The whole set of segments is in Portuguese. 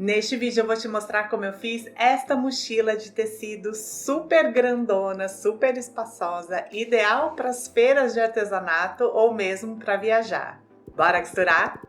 Neste vídeo eu vou te mostrar como eu fiz esta mochila de tecido super grandona, super espaçosa, ideal para as feiras de artesanato ou mesmo para viajar. Bora costurar?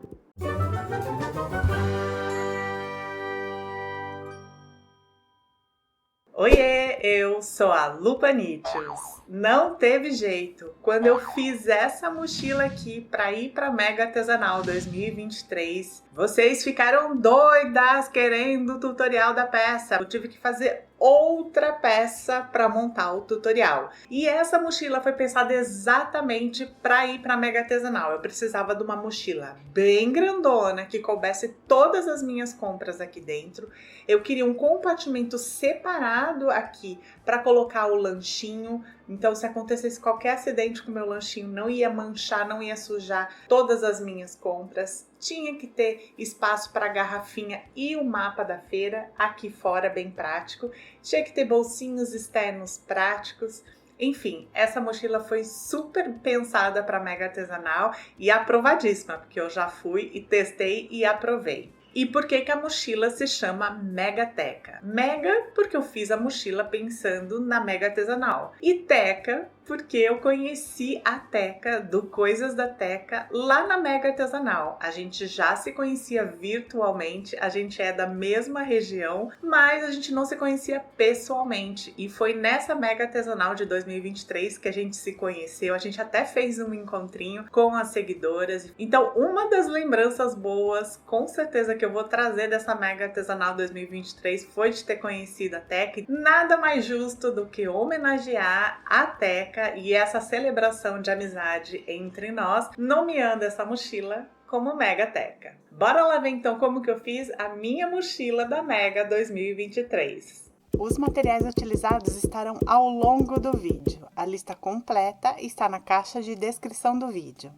Oiê, eu sou a Lu Panitios. Não teve jeito. Quando eu fiz essa mochila aqui para ir para Mega Artesanal 2023, vocês ficaram doidas querendo o tutorial da peça. Eu tive que fazer outra peça para montar o tutorial. E essa mochila foi pensada exatamente para ir para Mega Artesanal. Eu precisava de uma mochila bem grandona que coubesse todas as minhas compras aqui dentro. Eu queria um compartimento separado aqui para colocar o lanchinho. Então, se acontecesse qualquer acidente com o meu lanchinho, não ia manchar, não ia sujar todas as minhas compras. Tinha que ter espaço para a garrafinha e o mapa da feira aqui fora, bem prático. Tinha que ter bolsinhos externos práticos. Enfim, essa mochila foi super pensada para Mega Artesanal e aprovadíssima, porque eu já fui e testei e aprovei. E por que a mochila se chama Mega Teca? Mega porque eu fiz a mochila pensando na Mega Artesanal. E Teca porque eu conheci a Teca do Coisas da Teca lá na Mega Artesanal. A gente já se conhecia virtualmente, a gente é da mesma região, mas a gente não se conhecia pessoalmente. E foi nessa Mega Artesanal de 2023 que a gente se conheceu. A gente até fez um encontrinho com as seguidoras. Então, uma das lembranças boas, com certeza que eu vou trazer dessa Mega Artesanal 2023 foi de ter conhecido a Teca. Nada mais justo do que homenagear a Teca e essa celebração de amizade entre nós, nomeando essa mochila como Mega Teca. Bora lá ver então como que eu fiz a minha mochila da Mega 2023. Os materiais utilizados estarão ao longo do vídeo. A lista completa está na caixa de descrição do vídeo.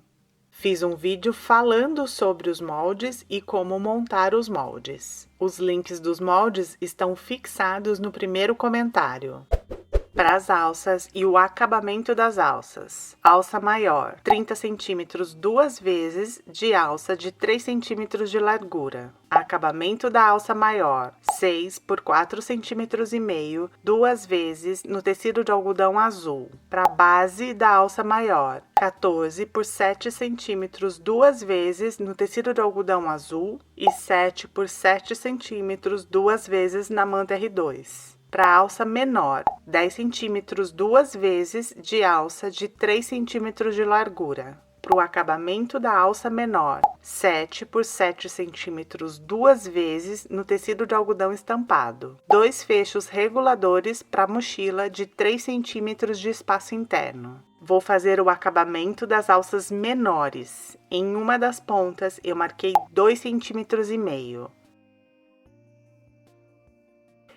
Fiz um vídeo falando sobre os moldes e como montar os moldes. Os links dos moldes estão fixados no primeiro comentário. Para as alças e o acabamento das alças. Alça maior, 30 cm duas vezes de alça de 3 cm de largura. Acabamento da alça maior, 6 por 4 cm e meio, duas vezes no tecido de algodão azul. Para a base da alça maior, 14 por 7 cm duas vezes no tecido de algodão azul e 7 por 7 cm duas vezes na manta R2. Para a alça menor, 10 cm duas vezes de alça de 3 cm de largura. Para o acabamento da alça menor, 7 por 7 cm duas vezes no tecido de algodão estampado. 2 fechos reguladores para a mochila de 3 cm de espaço interno. Vou fazer o acabamento das alças menores. Em uma das pontas, eu marquei 2,5 cm.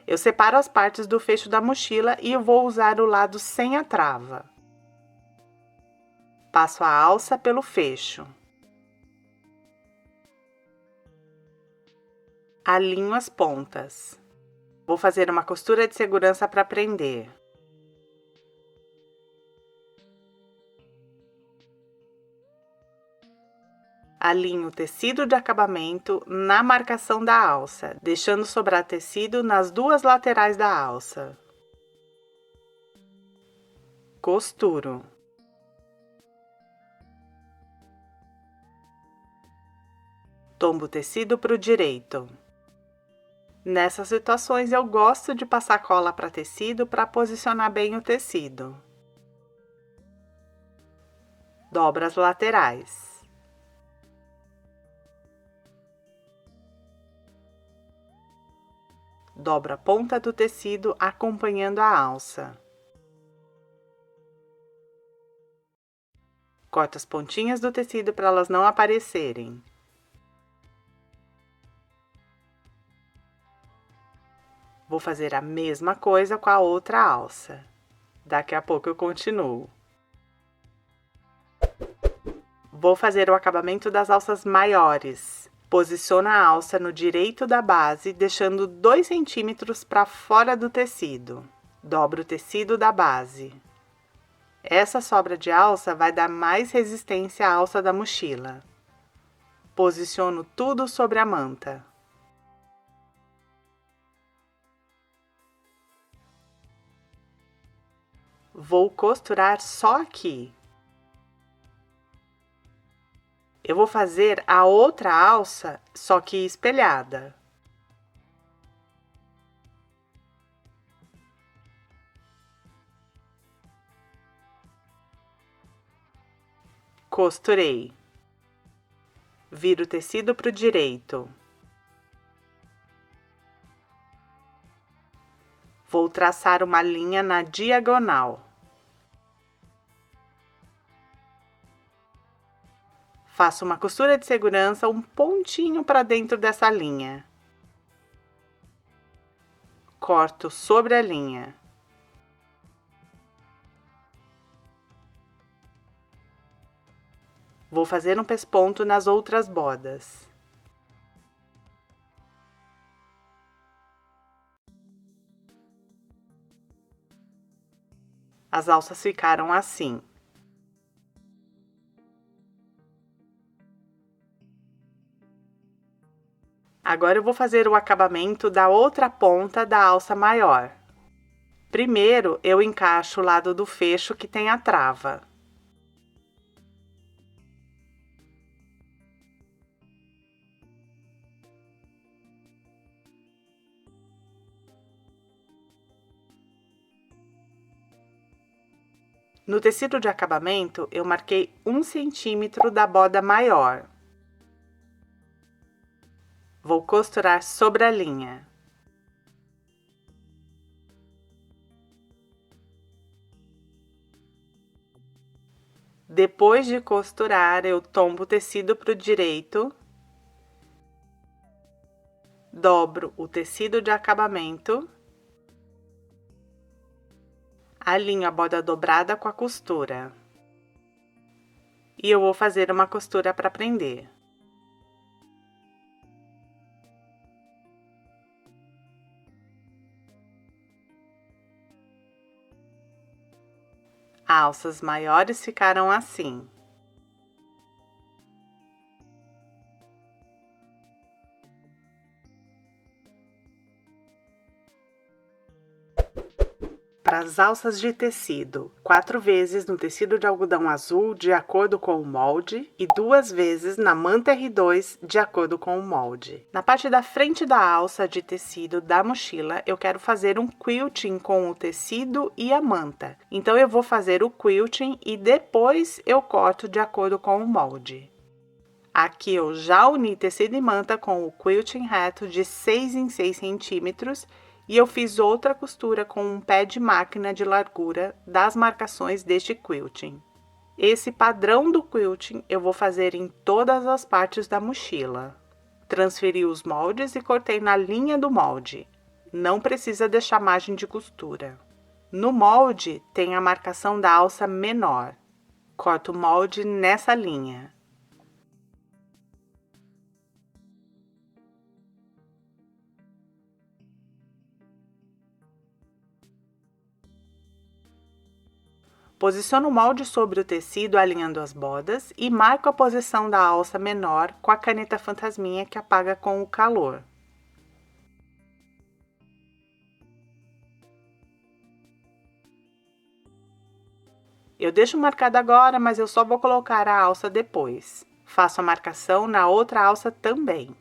Eu separo as partes do fecho da mochila e eu vou usar o lado sem a trava. Passo a alça pelo fecho. Alinho as pontas. Vou fazer uma costura de segurança para prender. Alinho o tecido de acabamento na marcação da alça, deixando sobrar tecido nas duas laterais da alça. Costuro. Tombo o tecido para o direito. Nessas situações eu gosto de passar cola para tecido para posicionar bem o tecido. Dobro as laterais. Dobro a ponta do tecido acompanhando a alça. Corto as pontinhas do tecido para elas não aparecerem. Vou fazer a mesma coisa com a outra alça. Daqui a pouco eu continuo. Vou fazer o acabamento das alças maiores. Posiciona a alça no direito da base, deixando 2 cm para fora do tecido. Dobro o tecido da base. Essa sobra de alça vai dar mais resistência à alça da mochila. Posiciono tudo sobre a manta. Vou costurar só aqui. Eu vou fazer a outra alça, só que espelhada. Costurei. Viro o tecido para o direito. Vou traçar uma linha na diagonal. Faço uma costura de segurança, um pontinho para dentro dessa linha. Corto sobre a linha. Vou fazer um pesponto nas outras bordas. As alças ficaram assim. Agora eu vou fazer o acabamento da outra ponta da alça maior. Primeiro, eu encaixo o lado do fecho que tem a trava. No tecido de acabamento, eu marquei 1 centímetro da borda maior. Vou costurar sobre a linha. Depois de costurar, eu tombo o tecido para o direito, dobro o tecido de acabamento, alinho a borda dobrada com a costura. E eu vou fazer uma costura para prender. Alças maiores ficaram assim. Para as alças de tecido, 4 vezes no tecido de algodão azul, de acordo com o molde, e 2 vezes na manta R2, de acordo com o molde. Na parte da frente da alça de tecido da mochila, eu quero fazer um quilting com o tecido e a manta. Então, eu vou fazer o quilting e depois eu corto de acordo com o molde. Aqui eu já uni tecido e manta com o quilting reto de 6 em 6 centímetros e eu fiz outra costura com um pé de máquina de largura das marcações deste quilting. Esse padrão do quilting eu vou fazer em todas as partes da mochila. Transferi os moldes e cortei na linha do molde. Não precisa deixar margem de costura. No molde tem a marcação da alça menor. Corto o molde nessa linha. Posiciono o molde sobre o tecido alinhando as bordas e marco a posição da alça menor com a caneta fantasminha que apaga com o calor. Eu deixo marcado agora, mas eu só vou colocar a alça depois. Faço a marcação na outra alça também.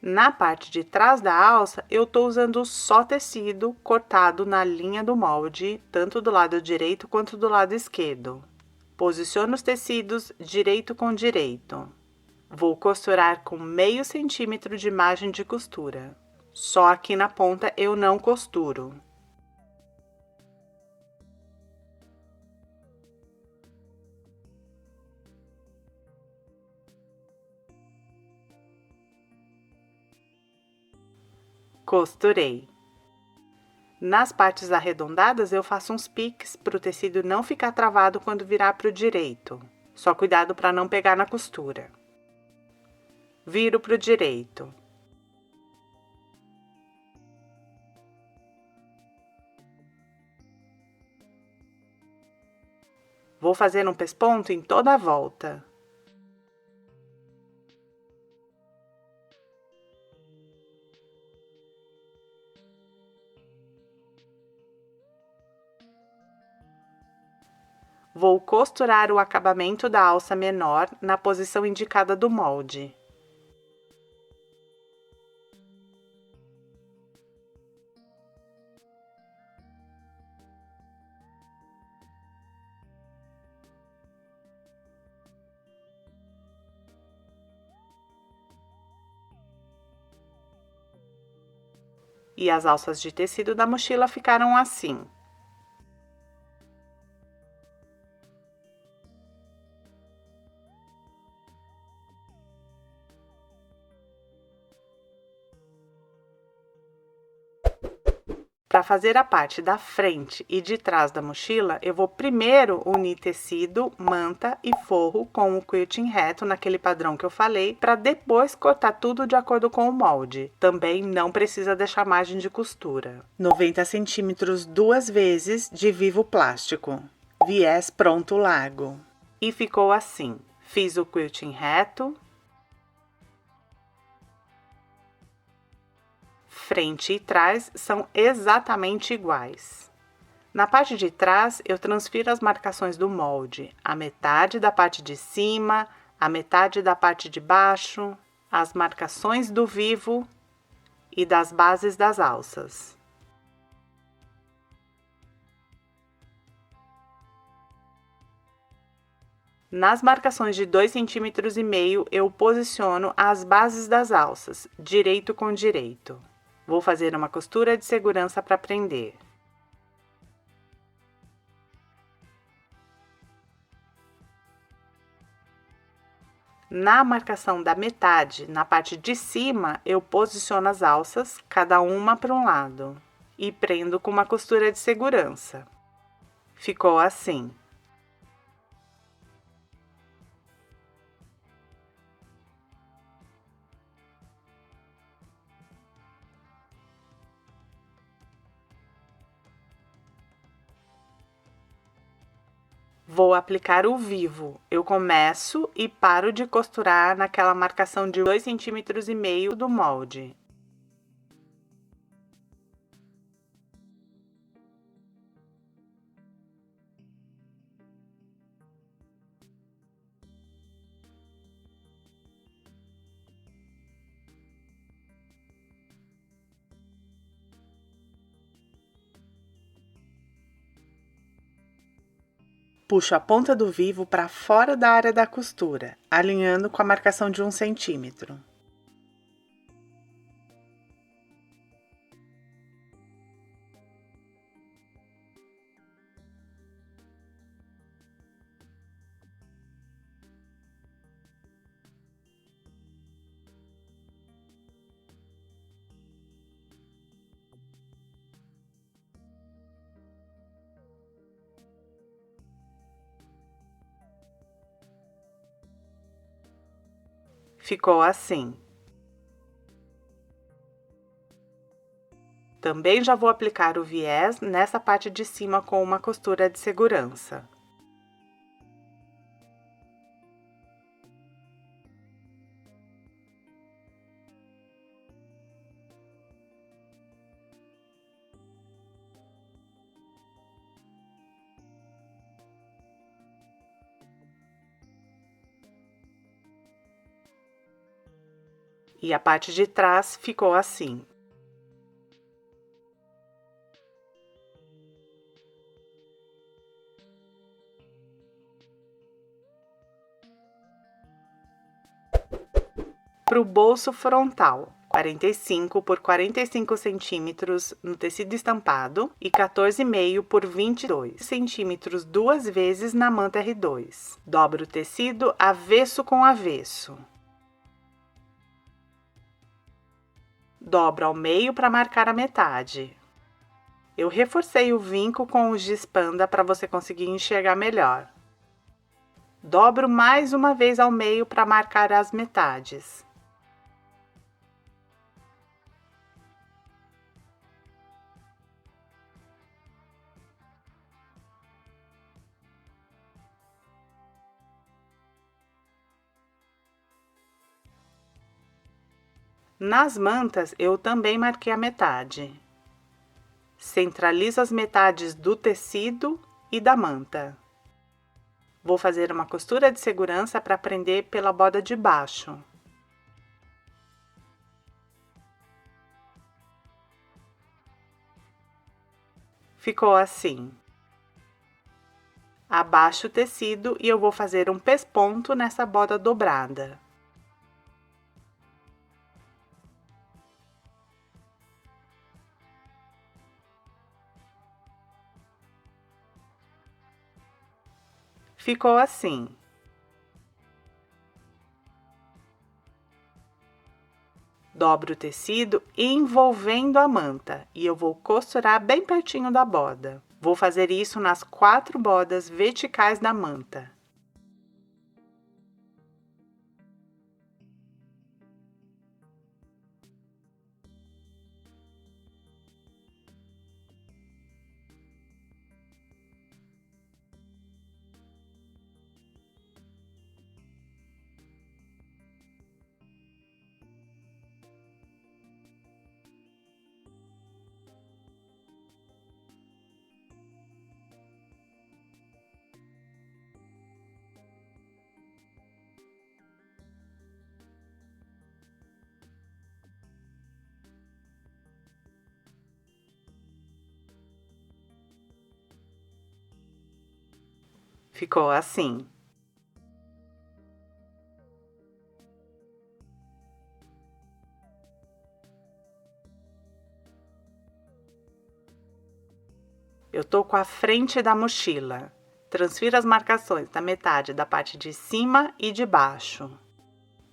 Na parte de trás da alça, eu estou usando só tecido cortado na linha do molde, tanto do lado direito quanto do lado esquerdo. Posiciono os tecidos direito com direito. Vou costurar com meio centímetro de margem de costura. Só aqui na ponta eu não costuro. Costurei. Nas partes arredondadas, eu faço uns piques para o tecido não ficar travado quando virar para o direito. Só cuidado para não pegar na costura. Viro para o direito. Vou fazer um pesponto em toda a volta. Vou costurar o acabamento da alça menor na posição indicada do molde. E as alças de tecido da mochila ficaram assim. Para fazer a parte da frente e de trás da mochila, eu vou primeiro unir tecido, manta e forro com o quilting reto naquele padrão que eu falei, para depois cortar tudo de acordo com o molde. Também não precisa deixar margem de costura. 90 centímetros 2 vezes de vivo plástico. Viés pronto largo. E ficou assim. Fiz o quilting reto. Frente e trás são exatamente iguais. Na parte de trás, eu transfiro as marcações do molde, a metade da parte de cima, a metade da parte de baixo, as marcações do vivo e das bases das alças. Nas marcações de 2,5 centímetros, eu posiciono as bases das alças, direito com direito. Vou fazer uma costura de segurança para prender. Na marcação da metade, na parte de cima, eu posiciono as alças, cada uma para um lado, e prendo com uma costura de segurança. Ficou assim. Vou aplicar o vivo. Eu começo e paro de costurar naquela marcação de 2,5 centímetros do molde. Puxo a ponta do vivo para fora da área da costura, alinhando com a marcação de 1 centímetro. Ficou assim. Também já vou aplicar o viés nessa parte de cima com uma costura de segurança. E a parte de trás ficou assim. Para o bolso frontal, 45 por 45 centímetros no tecido estampado e 14,5 por 22 centímetros 2 vezes na manta R2. Dobro o tecido avesso com avesso. Dobro ao meio para marcar a metade. Eu reforcei o vinco com os de espanda para você conseguir enxergar melhor. Dobro mais uma vez ao meio para marcar as metades. Nas mantas, eu também marquei a metade. Centralizo as metades do tecido e da manta. Vou fazer uma costura de segurança para prender pela borda de baixo. Ficou assim. Abaixo o tecido e eu vou fazer um pesponto nessa borda dobrada. Ficou assim. Dobro o tecido envolvendo a manta e eu vou costurar bem pertinho da borda. Vou fazer isso nas 4 bordas verticais da manta. Ficou assim. Eu tô com a frente da mochila. Transfira as marcações da metade da parte de cima e de baixo.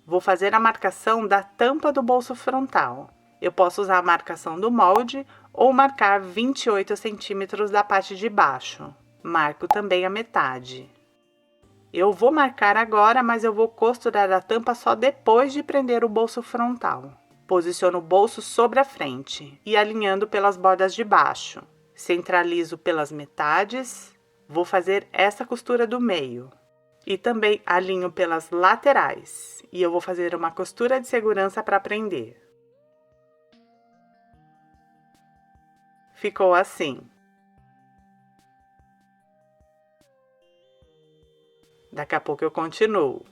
Vou fazer a marcação da tampa do bolso frontal. Eu posso usar a marcação do molde ou marcar 28 centímetros da parte de baixo. Marco também a metade. Eu vou marcar agora, mas eu vou costurar a tampa só depois de prender o bolso frontal. Posiciono o bolso sobre a frente e alinhando pelas bordas de baixo. Centralizo pelas metades, vou fazer essa costura do meio. E também alinho pelas laterais. E eu vou fazer uma costura de segurança para prender. Ficou assim. Daqui a pouco eu continuo.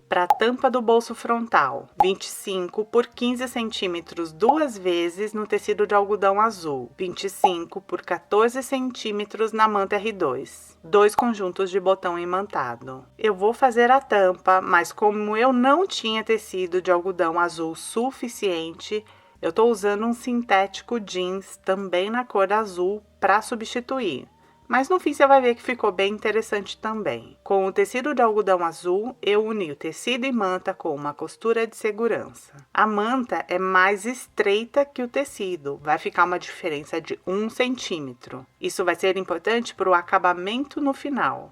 Para a tampa do bolso frontal, 25 por 15 centímetros 2 vezes no tecido de algodão azul, 25 por 14 centímetros na manta R2, 2 conjuntos de botão imantado. Eu vou fazer a tampa, mas como eu não tinha tecido de algodão azul suficiente, eu estou usando um sintético jeans também na cor azul para substituir. Mas no fim você vai ver que ficou bem interessante também. Com o tecido de algodão azul, eu uni o tecido e manta com uma costura de segurança. A manta é mais estreita que o tecido, vai ficar uma diferença de 1 centímetro. Isso vai ser importante para o acabamento no final.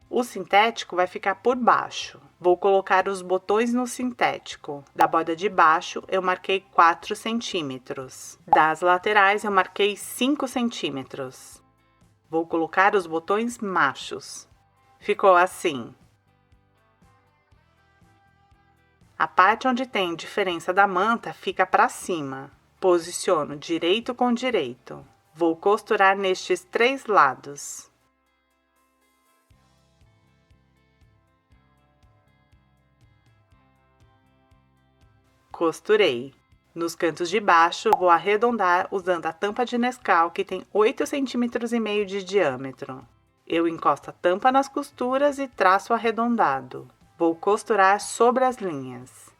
O sintético vai ficar por baixo. Vou colocar os botões no sintético. Da borda de baixo, eu marquei 4 centímetros. Das laterais, eu marquei 5 centímetros. Vou colocar os botões machos. Ficou assim. A parte onde tem diferença da manta fica para cima. Posiciono direito com direito. Vou costurar nestes 3 lados. Costurei. Nos cantos de baixo, vou arredondar usando a tampa de Nescau, que tem 8,5 centímetros de diâmetro. Eu encosto a tampa nas costuras e traço arredondado. Vou costurar sobre as linhas.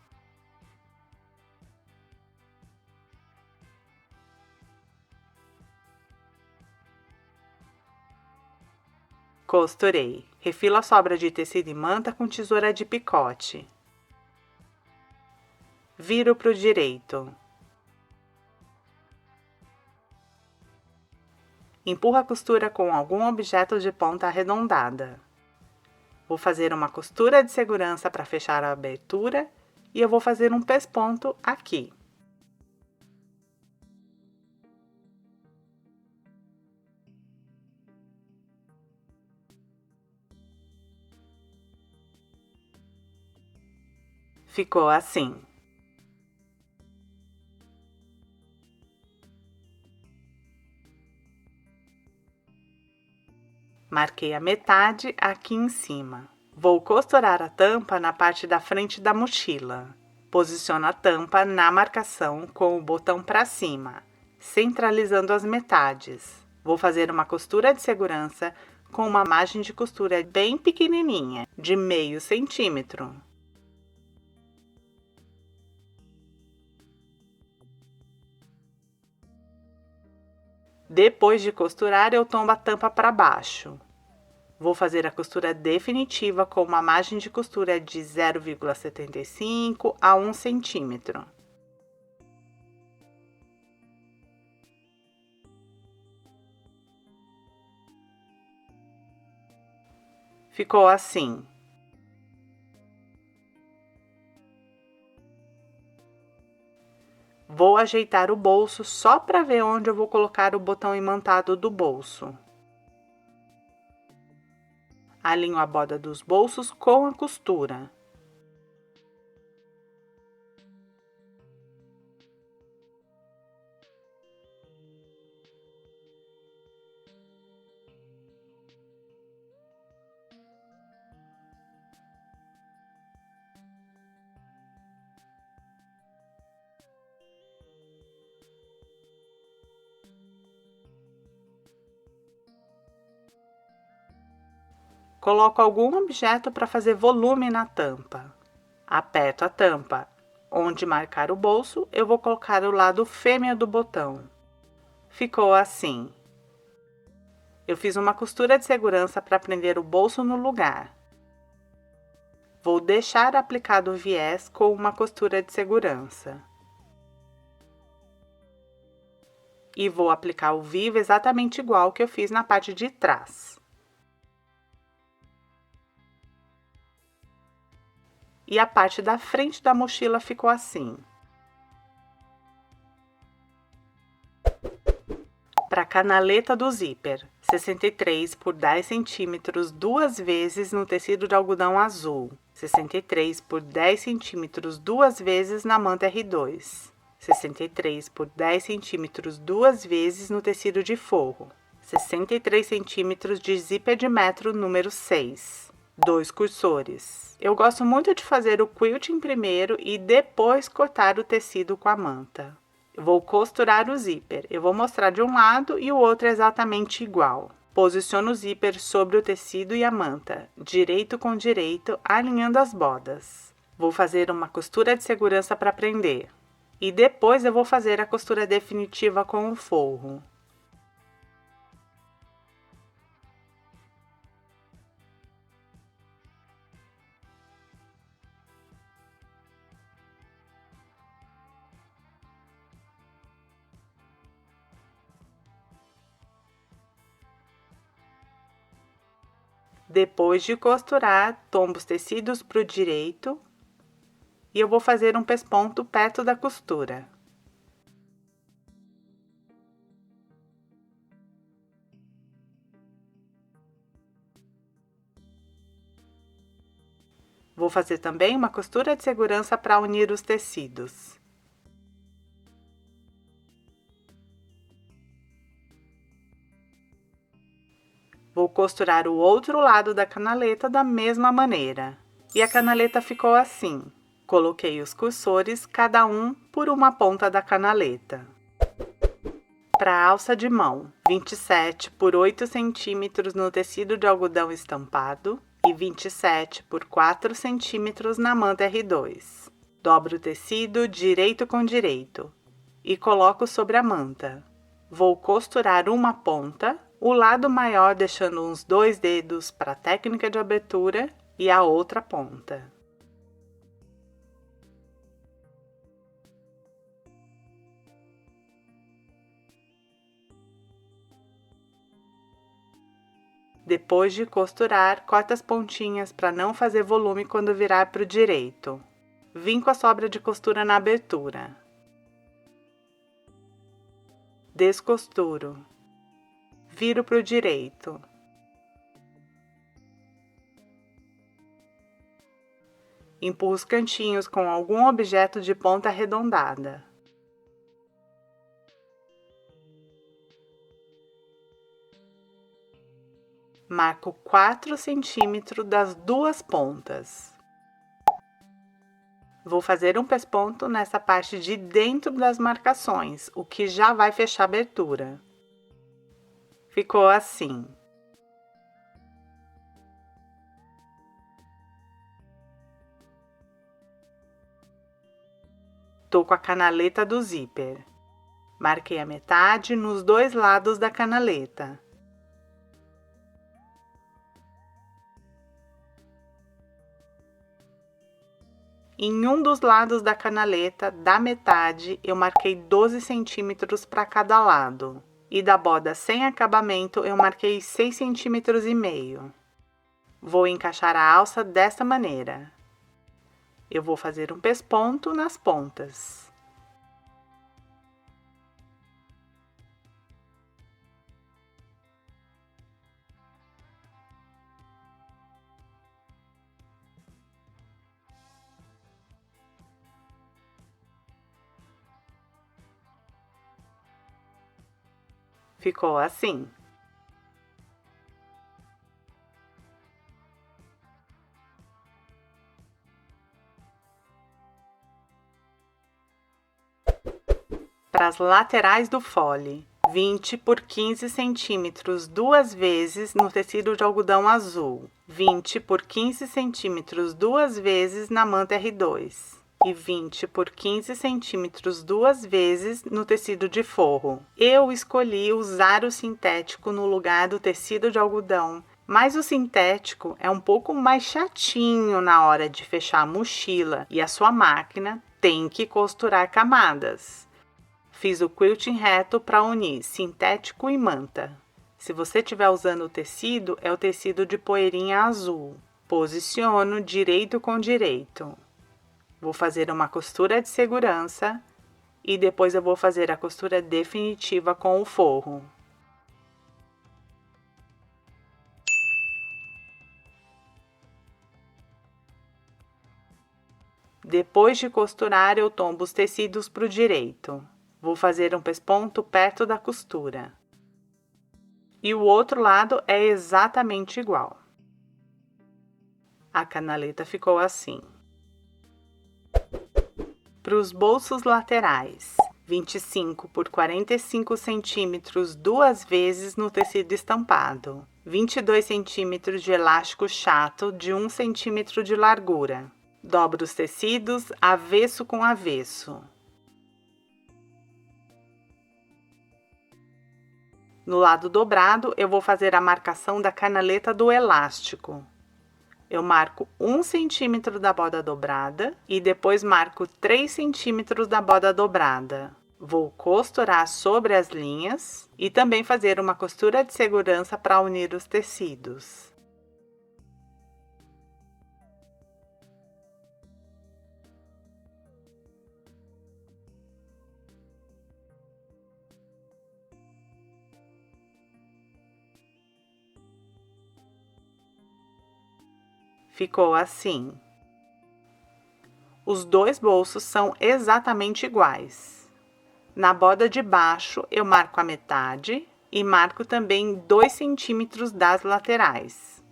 Costurei. Refilo a sobra de tecido e manta com tesoura de picote. Viro para o direito. Empurro a costura com algum objeto de ponta arredondada. Vou fazer uma costura de segurança para fechar a abertura e eu vou fazer um pesponto aqui. Ficou assim. Marquei a metade aqui em cima. Vou costurar a tampa na parte da frente da mochila. Posiciono a tampa na marcação com o botão para cima, centralizando as metades. Vou fazer uma costura de segurança com uma margem de costura bem pequenininha, de meio centímetro. Depois de costurar, eu tombo a tampa para baixo. Vou fazer a costura definitiva com uma margem de costura de 0,75 a 1 centímetro. Ficou assim. Vou ajeitar o bolso só para ver onde eu vou colocar o botão imantado do bolso. Alinho a borda dos bolsos com a costura. Coloco algum objeto para fazer volume na tampa. Aperto a tampa. Onde marcar o bolso, eu vou colocar o lado fêmea do botão. Ficou assim. Eu fiz uma costura de segurança para prender o bolso no lugar. Vou deixar aplicado o viés com uma costura de segurança. E vou aplicar o vivo exatamente igual que eu fiz na parte de trás. E a parte da frente da mochila ficou assim. Para a canaleta do zíper, 63 por 10 centímetros, duas vezes no tecido de algodão azul, 63 por 10 centímetros, duas vezes na manta R2, 63 por 10 centímetros, duas vezes no tecido de forro, 63 centímetros de zíper de metro número 6. 2 cursores. Eu gosto muito de fazer o quilting primeiro e depois cortar o tecido com a manta. Vou costurar o zíper. Eu vou mostrar de um lado e o outro é exatamente igual. Posiciono o zíper sobre o tecido e a manta, direito com direito, alinhando as bordas. Vou fazer uma costura de segurança para prender. E depois eu vou fazer a costura definitiva com o forro. Depois de costurar, tombo os tecidos para o direito e eu vou fazer um pesponto perto da costura. Vou fazer também uma costura de segurança para unir os tecidos. Vou costurar o outro lado da canaleta da mesma maneira. E a canaleta ficou assim. Coloquei os cursores, cada um por uma ponta da canaleta. Para a alça de mão, 27 por 8 centímetros no tecido de algodão estampado e 27 por 4 centímetros na manta R2. Dobro o tecido direito com direito e coloco sobre a manta. Vou costurar uma ponta, o lado maior deixando uns 2 dedos para a técnica de abertura e a outra ponta. Depois de costurar, corta as pontinhas para não fazer volume quando virar para o direito. Vim com a sobra de costura na abertura. Descosturo. Viro para o direito. Empurro os cantinhos com algum objeto de ponta arredondada. Marco 4 centímetros das duas pontas. Vou fazer um pesponto nessa parte de dentro das marcações, o que já vai fechar a abertura. Ficou assim. Tô com a canaleta do zíper. Marquei a metade nos dois lados da canaleta. Em um dos lados da canaleta, da metade, eu marquei 12 centímetros para cada lado. E da borda sem acabamento, eu marquei 6,5 centímetros. Vou encaixar a alça desta maneira. Eu vou fazer um pesponto nas pontas. Ficou assim. Para as laterais do fole, 20 por 15 centímetros duas vezes no tecido de algodão azul, 20 por 15 centímetros duas vezes na manta R2 e 20 por 15 centímetros duas vezes no tecido de forro. Eu escolhi usar o sintético no lugar do tecido de algodão, mas o sintético é um pouco mais chatinho na hora de fechar a mochila e a sua máquina tem que costurar camadas. Fiz o quilting reto para unir sintético e manta. Se você estiver usando o tecido, é o tecido de poeirinha azul. Posiciono direito com direito. Vou fazer uma costura de segurança e depois eu vou fazer a costura definitiva com o forro. Depois de costurar, eu tombo os tecidos para o direito. Vou fazer um pesponto perto da costura. E o outro lado é exatamente igual. A canaleta ficou assim. Para os bolsos laterais, 25 por 45 centímetros duas vezes no tecido estampado. 22 centímetros de elástico chato de 1 centímetro de largura. Dobro os tecidos avesso com avesso. No lado dobrado, eu vou fazer a marcação da canaleta do elástico. Eu marco 1 centímetro da borda dobrada e depois marco 3 centímetros da borda dobrada. Vou costurar sobre as linhas e também fazer uma costura de segurança para unir os tecidos. Ficou assim. Os dois bolsos são exatamente iguais. Na borda de baixo, eu marco a metade e marco também 2 centímetros das laterais.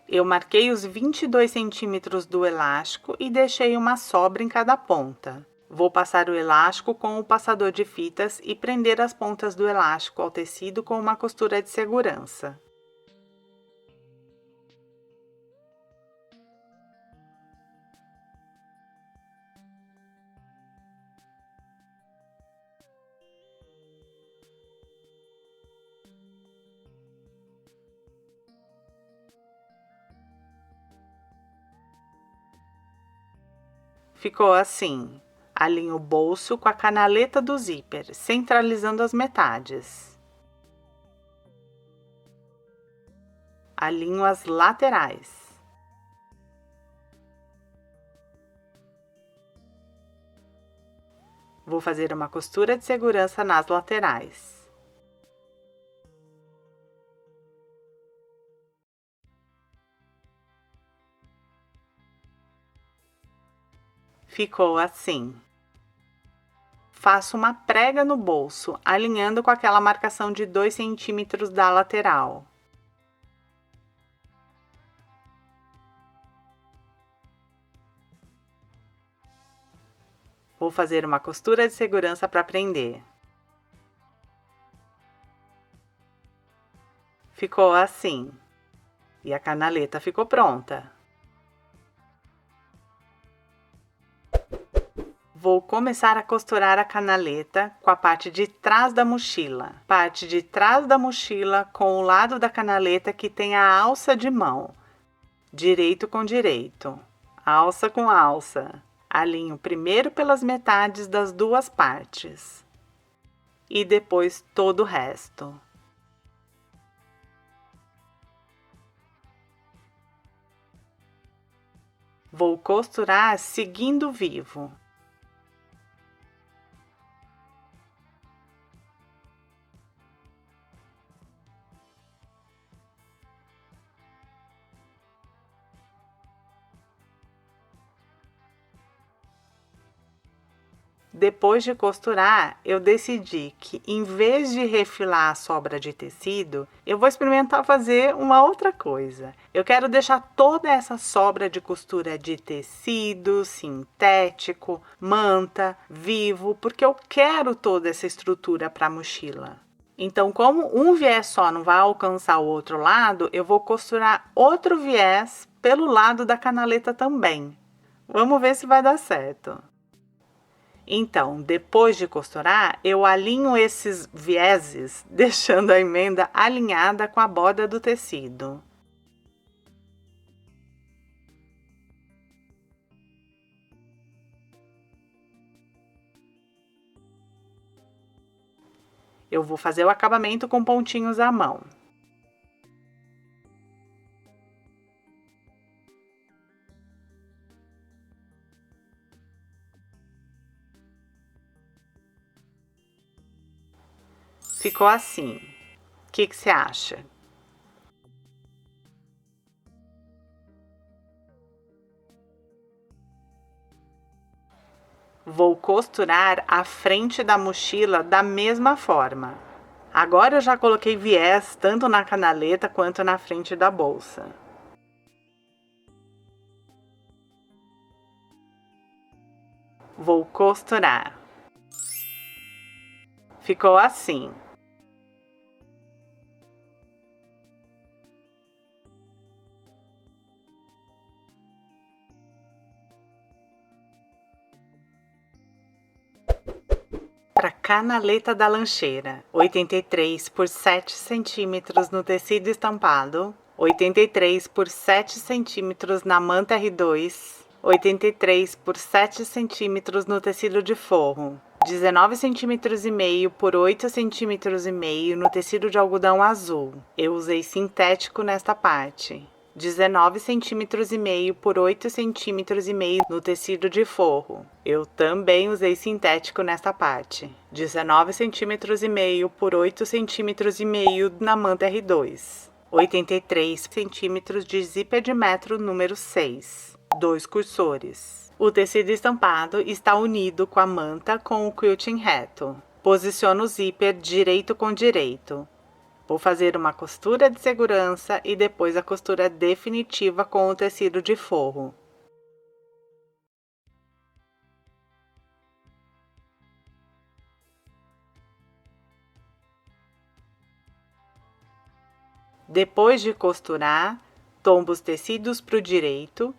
Eu marquei os 22 centímetros do elástico e deixei uma sobra em cada ponta. Vou passar o elástico com o passador de fitas e prender as pontas do elástico ao tecido com uma costura de segurança. Ficou assim. Alinho o bolso com a canaleta do zíper, centralizando as metades. Alinho as laterais. Vou fazer uma costura de segurança nas laterais. Ficou assim. faço uma prega no bolso, alinhando com aquela marcação de 2 centímetros da lateral. Vou fazer uma costura de segurança para prender. Ficou assim. E a canaleta ficou pronta. Vou começar a costurar a canaleta com a parte de trás da mochila. Parte de trás da mochila com o lado da canaleta que tem a alça de mão. Direito com direito. Alça com alça. Alinho primeiro pelas metades das duas partes. E depois todo o resto. Vou costurar seguindo vivo. Depois de costurar, eu decidi que, em vez de refilar a sobra de tecido, eu vou experimentar fazer uma outra coisa. Eu quero deixar toda essa sobra de costura de tecido, sintético, manta, vivo, porque eu quero toda essa estrutura para a mochila. Então, como um viés só não vai alcançar o outro lado, eu vou costurar outro viés pelo lado da canaleta também. Vamos ver se vai dar certo. Então, depois de costurar, eu alinho esses vieses, deixando a emenda alinhada com a borda do tecido. Eu vou fazer o acabamento com pontinhos à mão. Ficou assim. O que você acha? Vou costurar a frente da mochila da mesma forma. Agora eu já coloquei viés tanto na canaleta quanto na frente da bolsa. Vou costurar. Ficou assim. Para canaleta da lancheira, 83 por 7 centímetros no tecido estampado, 83 por 7 centímetros na manta R2, 83 por 7 centímetros no tecido de forro, 19 centímetros e meio por 8 centímetros e meio no tecido de algodão azul. Eu usei sintético nesta parte. 19 centímetros e meio por 8 centímetros e meio no tecido de forro. Eu também usei sintético nesta parte. 19 centímetros e meio por 8 centímetros e meio na manta R2. 83 centímetros de zíper de metro número 6. 2 cursores. O tecido estampado está unido com a manta com o quilting reto. Posiciono o zíper direito com direito. Vou fazer uma costura de segurança e depois a costura definitiva com o tecido de forro. Depois de costurar, tombo os tecidos para o direito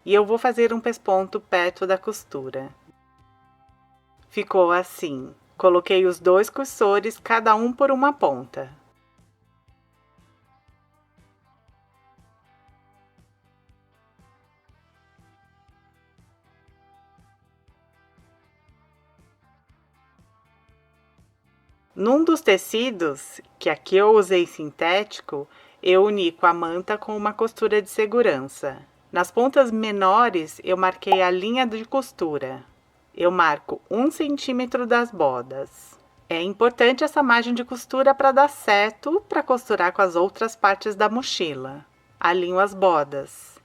e eu vou fazer um pesponto perto da costura. Ficou assim. Coloquei os 2 cursores, cada um por uma ponta. Num dos tecidos, que aqui eu usei sintético, eu uni com a manta com uma costura de segurança. Nas pontas menores, eu marquei a linha de costura. Eu marco 1 centímetro das bordas. É importante essa margem de costura para dar certo para costurar com as outras partes da mochila. Alinho as bordas.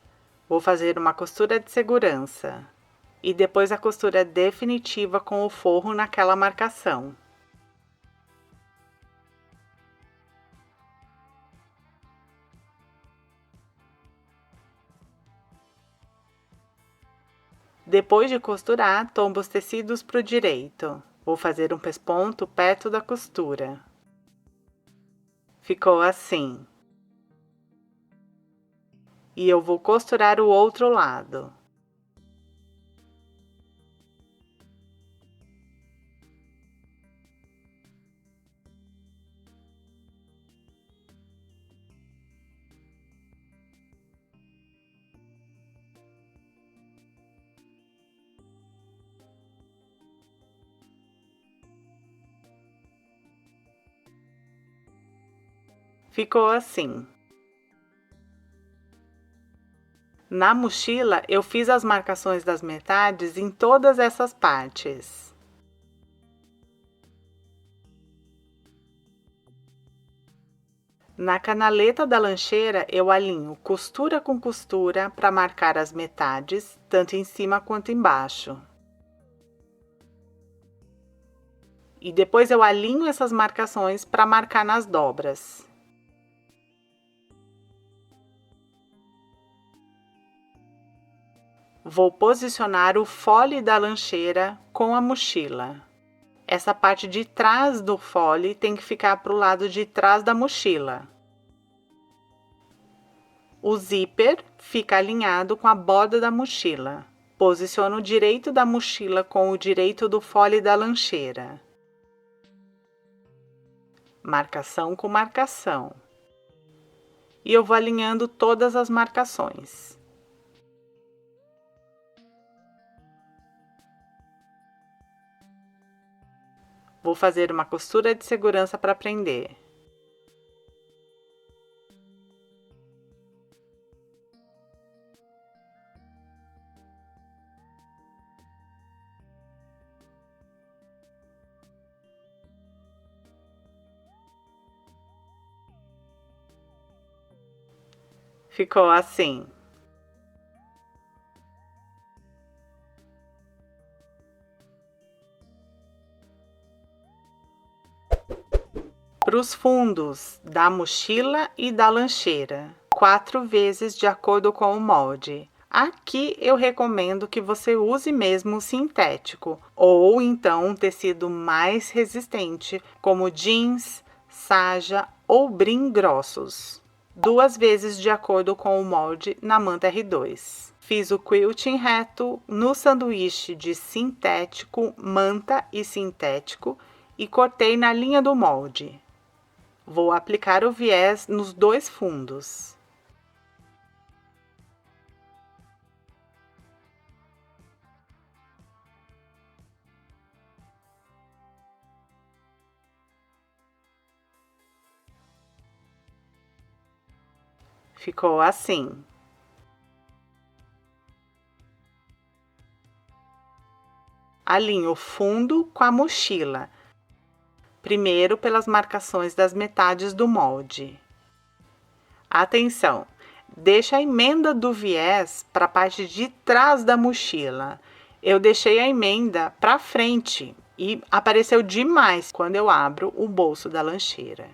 Vou fazer uma costura de segurança. e depois a costura definitiva com o forro naquela marcação. Depois de costurar, tombo os tecidos para o direito. Vou fazer um pesponto perto da costura. Ficou assim. E eu vou costurar o outro lado. Ficou assim. Na mochila, eu fiz as marcações das metades em todas essas partes. Na canaleta da lancheira, eu alinho costura com costura para marcar as metades, tanto em cima quanto embaixo. E depois eu alinho essas marcações para marcar nas dobras. Vou posicionar o fole da lancheira com a mochila. Essa parte de trás do fole tem que ficar para o lado de trás da mochila. O zíper fica alinhado com a borda da mochila. Posiciono o direito da mochila com o direito do fole da lancheira. Marcação com marcação. E eu vou alinhando todas as marcações. Vou fazer uma costura de segurança para prender. Ficou assim. Para os fundos da mochila e da lancheira, 4 vezes de acordo com o molde. Aqui eu recomendo que você use mesmo o sintético, ou então um tecido mais resistente, como jeans, saja ou brim grossos. 2 vezes de acordo com o molde na manta R2. Fiz o quilting reto no sanduíche de sintético, manta e sintético e cortei na linha do molde. Vou aplicar o viés nos 2 fundos. Ficou assim. Alinho o fundo com a mochila. Primeiro pelas marcações das metades do molde. Atenção! Deixa a emenda do viés para a parte de trás da mochila. Eu deixei a emenda para frente e apareceu demais quando eu abro o bolso da lancheira.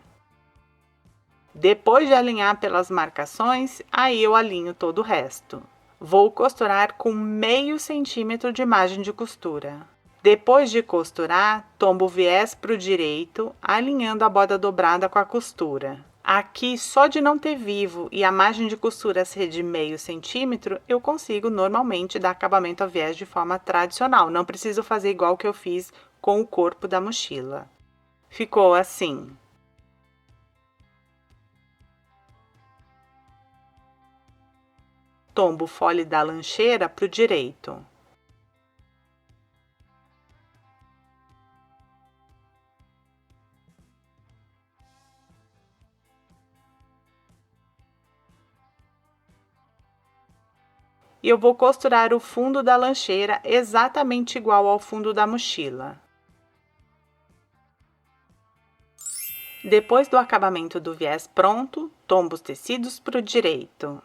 Depois de alinhar pelas marcações, aí eu alinho todo o resto. Vou costurar com meio centímetro de margem de costura. Depois de costurar, tombo o viés para o direito, alinhando a borda dobrada com a costura. Aqui, só de não ter vivo e a margem de costura ser de meio centímetro, eu consigo normalmente dar acabamento ao viés de forma tradicional. Não preciso fazer igual que eu fiz com o corpo da mochila. Ficou assim. Tombo o fole da lancheira para o direito. E eu vou costurar o fundo da lancheira exatamente igual ao fundo da mochila. Depois do acabamento do viés pronto, tombo os tecidos para o direito.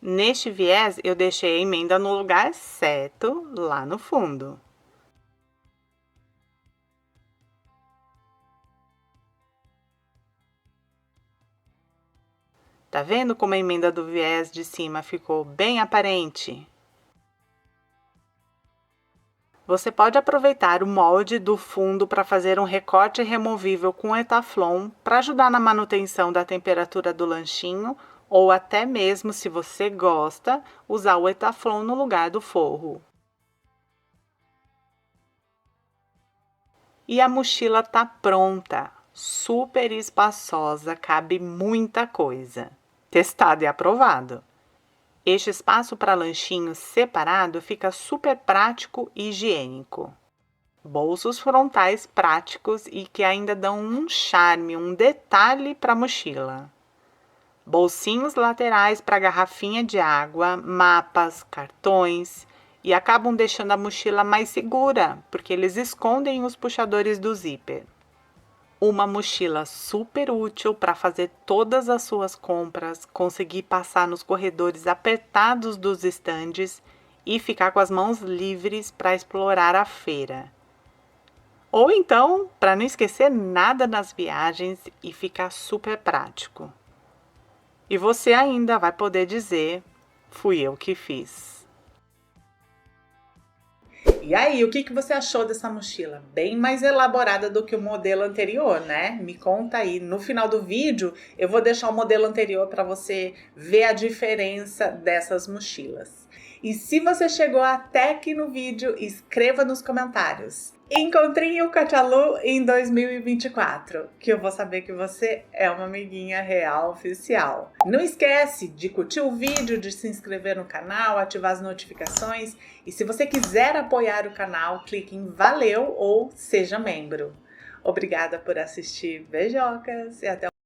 Neste viés, eu deixei a emenda no lugar certo, lá no fundo. Tá vendo como a emenda do viés de cima ficou bem aparente? Você pode aproveitar o molde do fundo para fazer um recorte removível com Etaflon para ajudar na manutenção da temperatura do lanchinho ou até mesmo, se você gosta, usar o Etaflon no lugar do forro. E a mochila tá pronta, super espaçosa, cabe muita coisa. Testado e aprovado. Este espaço para lanchinho separado fica super prático e higiênico. Bolsos frontais práticos e que ainda dão um charme, um detalhe para a mochila. Bolsinhos laterais para garrafinha de água, mapas, cartões e acabam deixando a mochila mais segura, porque eles escondem os puxadores do zíper. Uma mochila super útil para fazer todas as suas compras, conseguir passar nos corredores apertados dos estandes e ficar com as mãos livres para explorar a feira. Ou então, para não esquecer nada nas viagens e ficar super prático. E você ainda vai poder dizer: fui eu que fiz. E aí, o que você achou dessa mochila? Bem mais elaborada do que o modelo anterior, né? Me conta aí. No final do vídeo, eu vou deixar o modelo anterior para você ver a diferença dessas mochilas. E se você chegou até aqui no vídeo, escreva nos comentários: encontrinho com a Tia Lu em 2024, que eu vou saber que você é uma amiguinha real oficial. Não esquece de curtir o vídeo, de se inscrever no canal, ativar as notificações e se você quiser apoiar o canal, clique em valeu ou seja membro. Obrigada por assistir, beijocas e até o